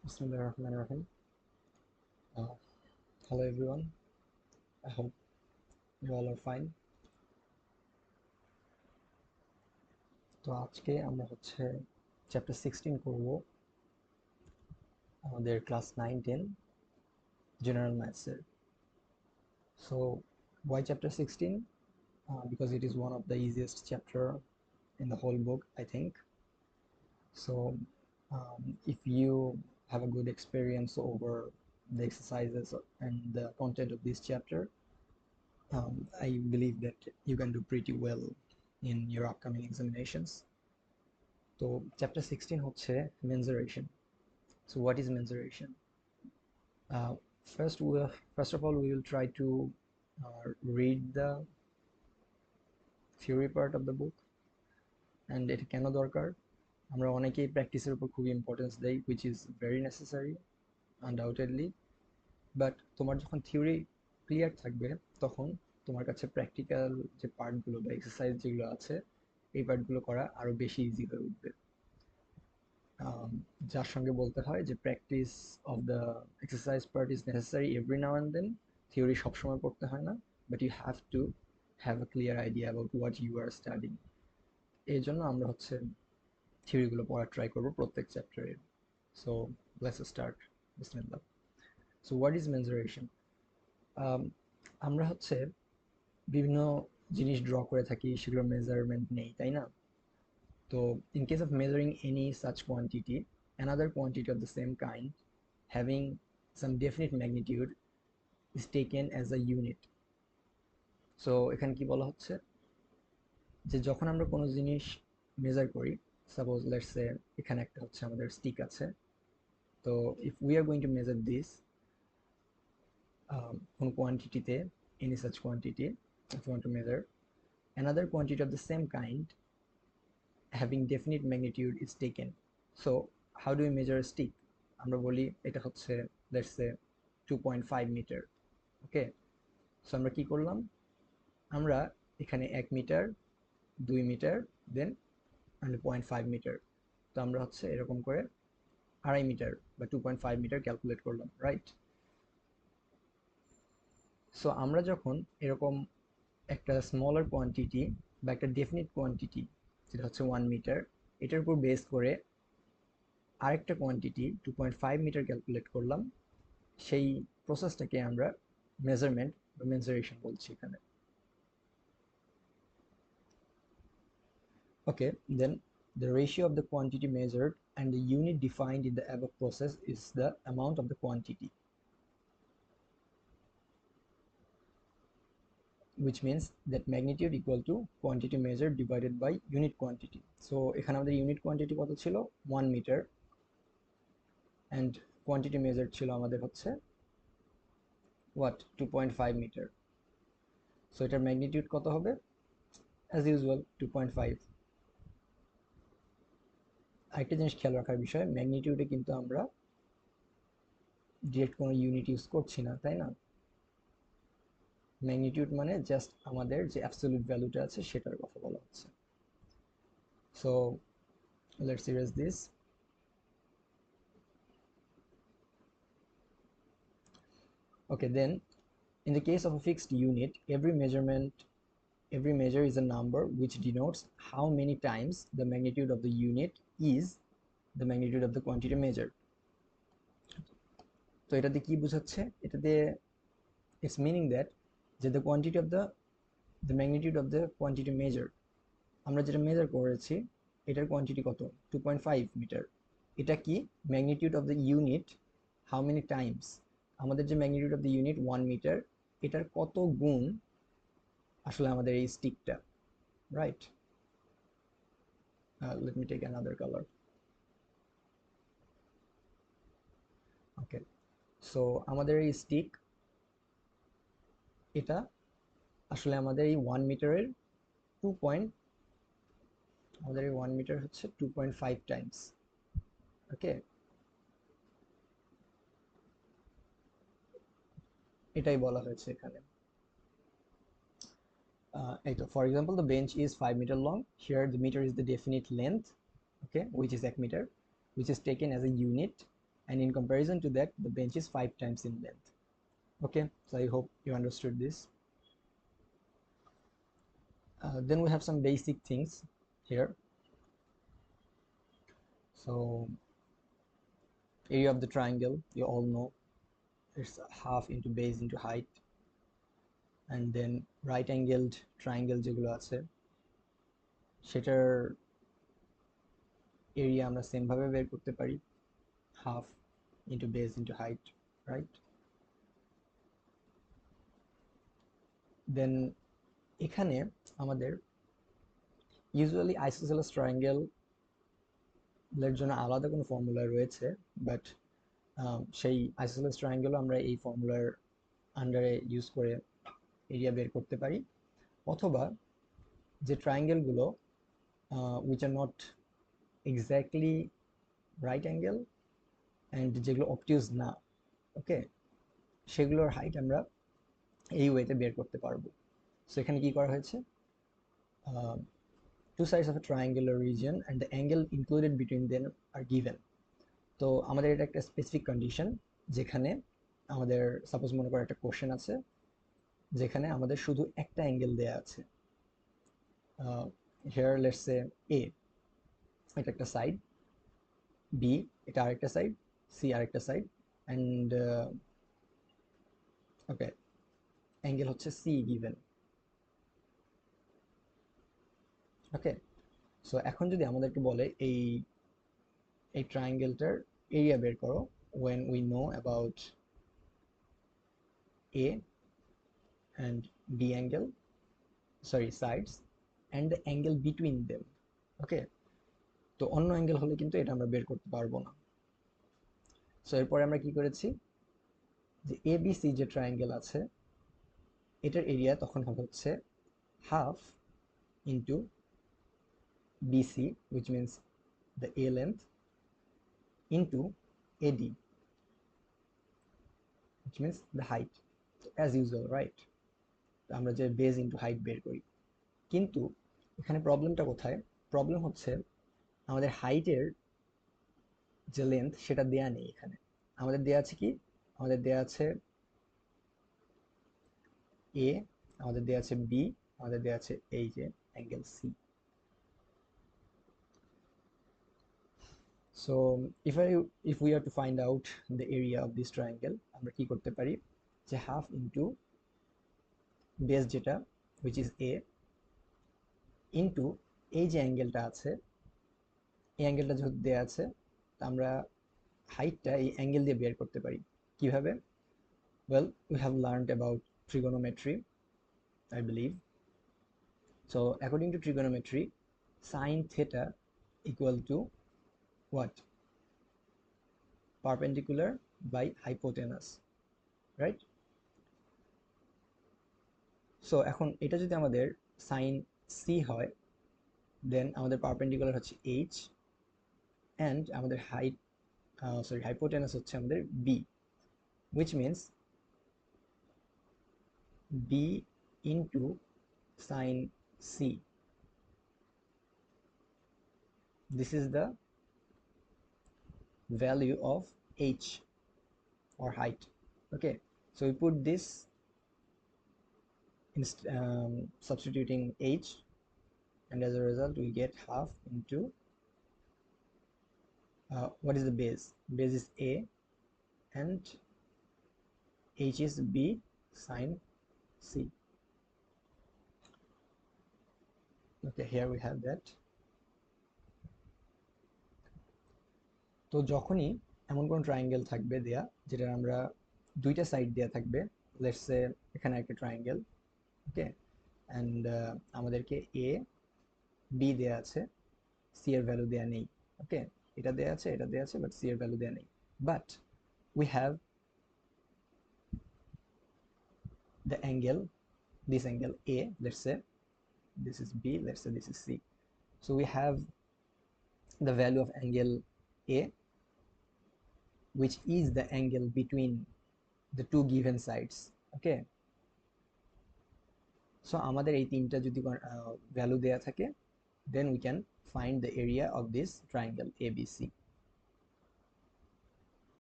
Bismillahirrahmanirrahim. Uh, Hello everyone. I hope you all are fine. তো আজকে আমরা chapter 16 করব আমাদের ক্লাস 9-10 জেনারেল ম্যাথসের। So why chapter 16? Because it is one of the easiest chapter in the whole book, I think. So if you have a good experience over the exercises and the content of this chapter, I believe that you can do pretty well in your upcoming examinations. তো chapter 16 হচ্ছে mensuration. So what is mensuration? Uh, first of all, we will try to read the theory part of the book, and এটা কেন দরকার? আমরা অনেকেই প্র্যাকটিসের উপর খুব ইম্পর্টেন্স দেই, which is very necessary undoubtedly, but তোমার যখন থিওরি ক্লিয়ার থাকবে তখন তোমার কাছে প্র্যাকটিক্যাল যে পার্টগুলো বা এক্সারসাইজ যেগুলো আছে এই পার্টগুলো করা আরো বেশি ইজি হয়ে উঠবে। যার সঙ্গে বলতে হয় যে practice of the exercise part is necessary every now and then. Theory সবসময় পড়তে হয় না, but you have to have a clear idea about what you are studying. এই জন্য আমরা থিওরিগুলো পড়ার ট্রাই করবো প্রত্যেক চ্যাপ্টারে। So let's start. বিসমিল্লাহ। So what is mensuration? আমরা বিভিন্ন জিনিস ড্র করে থাকি, সেগুলো মেজারমেন্ট নেই, তাই না? So in case of measuring any such quantity, another quantity of the same kind having some definite magnitude is taken as a unit. So এখানে কি বলা হচ্ছে যে যখন আমরা কোনো জিনিস মেজার করি, সাপোজ লেটস সে এখানে একটা আমাদের স্টিক আছে। তো if we are going to measure this কোনো কোয়ান্টিটিতে, any such quantity, if you want to measure another quantity of the same kind having definite magnitude is taken. So how do we measure a stick? আমরা বলি এটা let's say 2.5 metre. Okay, so আমরা কি করলাম, আমরা এখানে 1 metre, 2 metre, দেন 0.5 metre. তো আমরা এরকম করে 2.5 মিটার বা 2.5 মিটার ক্যালকুলেট করলাম, রাইট? সো আমরা যখন এরকম একটা স্মলার কোয়ান্টিটি বা একটা ডেফিনিট কোয়ান্টিটি যেটা 1 মিটার, এটার উপর বেস করে আরেকটা কোয়ান্টিটি 2.5 মিটার ক্যালকুলেট করলাম, সেই প্রসেসটাকে আমরা মেজারমেন্ট বা মেনজুরেশন বলছি এখানে। ওকে, দেন the ratio of the quantity measured and the unit defined in the above process is the amount of the quantity, which means that magnitude equal to quantity measured divided by unit quantity. So এখানে আমাদের unit quantity কত ছিল? 1 metre, and quantity measured ছিল আমাদের what 2.5 metre. So এটার magnitude কত হবে? as usual 2.5। আরেকটা জিনিস খেয়াল রাখার বিষয়, ম্যাগনিটিউডে কিন্তু আমরা ডিরেক্ট কোনো ইউনিট ইউজ করছি না, তাই না? ম্যাগনিটিউড মানে জাস্ট আমাদের যে অ্যাবসলিউট ভ্যালুটা আছে সেটার কথা বলা হচ্ছে। So let's erase this. Okay, then in the case of a fixed unit, every measure is a number which denotes how many times the magnitude of the unit is the magnitude of the quantity measured. তো এটাতে কি বোঝাচ্ছে? এটাতে it's meaning that the quantity of the magnitude of the quantity measured, আমরা যেটা measure করেছি এটার quantity কত? 2.5 মিটার। এটা কি magnitude of the unit, how many times, আমাদের যে magnitude of the unit 1 metre, এটার কত গুণ আসলে আমাদের এই স্টিকটা, right? Let me take another colour. Okay, so আমাদের এই স্টিক, এটা আসলে আমাদের এই 1 মিটারের 2 পয়েন্ট, আমাদের এই 1 মিটার 2.5 টাইমস। ওকে, এটাই বলা হয়েছে এখানে। for example, the bench is 5 meter long. Here the meter is the definite length, okay, which is 1 meter, which is taken as a unit. and in comparison to that, the bench is 5 times in length. Okay, so I hope you understood this. Then we have some basic things here. So area of the triangle, you all know, it's half into base into height. And then right angled triangle যেগুলো আছে সেটার area আমরা same ভাবে বের করতে পারি, half into base into height, right? Then এখানে আমাদের ইউজুয়ালি আইসোসেলেস ট্রায়াঙ্গেল এর জন্য আলাদা কোনো ফর্মুলা রয়েছে, বাট সেই আইসোসেলেস ট্রায়াঙ্গেলও আমরা এই ফর্মুলার আন্ডারে ইউজ করে এরিয়া বের করতে পারি, অথবা যে ট্রায়াঙ্গেলগুলো which are not exactly right angle and যেগুলো অবটিউজ না, ওকে, সেগুলোর হাইট আমরা এই ওয়েতে বের করতে পারবো। সো এখানে কি করা হয়েছে, two sides of a triangular region and the angle included between them are given. তো আমাদের এটা একটা স্পেসিফিক কন্ডিশন, যেখানে আমাদের সাপোজ মনে করো একটা কোশ্চেন আছে যেখানে আমাদের শুধু একটা অ্যাঙ্গেল দেয়া আছে, হিয়ার লেটস সে এ এটা একটা সাইড, বি এটা আরেকটা সাইড, সি আরেকটা সাইড, অ্যান্ড ওকে অ্যাঙ্গেল হচ্ছে সি গিভেন। ওকে, সো এখন যদি আমাদেরকে বলে এই ট্রায়াঙ্গেলটার এরিয়া বের করো when we know about A and B angle, sorry sides, and the angle between them, ওকে, তো অন্য অ্যাঙ্গেল হলে কিন্তু এটা আমরা বের করতে পারবো না। সো এরপরে আমরা কি করেছি, যে ABC যে ট্রায়াঙ্গেল আছে এটার এরিয়া তখন হচ্ছে half into BC, which means the A length, into AD, which means the height, as usual, right? আমরা যে বেস ইন্টু হাইট বের করি, কিন্তু এখানে প্রবলেমটা কোথায়, প্রবলেম হচ্ছে আমাদের হাইটের যে লেন্থ সেটা দেয়া নেই এখানে। আমাদের দেয়া আছে কি, আমাদের দেয়া আছে এ, আমাদের দেয়া আছে বি, আমাদের দেয়া আছে এই যে angle C. So if we are to find out the area of this triangle, আমরা কি করতে পারি, যে হাফ ইন্টু বেস যেটা which is a ইন্টু এই যে অ্যাঙ্গেলটা আছে, এই অ্যাঙ্গেলটা যেহেতু দেওয়া আছে আমরা হাইটটা এই অ্যাঙ্গেল দিয়ে বের করতে পারি। কিভাবে? Well, we have learned about trigonometry, I believe. So according to trigonometry, sin theta equal to what? Perpendicular by hypotenuse, right? So এখন এটা যদি আমাদের sin c হয়, দেন আমাদের পারপেন্ডিকুলার হচ্ছে h, and আমাদের হাইট হাইপোটেনাস হচ্ছে আমাদের b, which means b into sin c. This is the value of h or height. Okay, so we put this in substituting h, and as a result we get half into what is the base? Base is a and h is b sin c. Okay, here we have that. তো যখনই এমন কোন triangle থাকবে দেয়া যেটা আমরা দুইটা side দেয়া থাকবে, লেটস সে এখানে একটা ট্রায়াঙ্গেল, ওকে, এন্ড আমাদেরকে এ বি দেয়া আছে, সি এর ভ্যালু দেয়া নেই, ওকে, এটা দেয়া আছে, এটা দেয়া আছে, বাট সি এর ভ্যালু দেয়া নেই, but we have the angle, this angle A, let's say this is B, let's say this is C. So we have the value of angle A, which is the angle between the two given sides. Okay, so আমাদের এই তিনটা যদি value দেয়া থাকে, then we can find the area of this triangle ABC.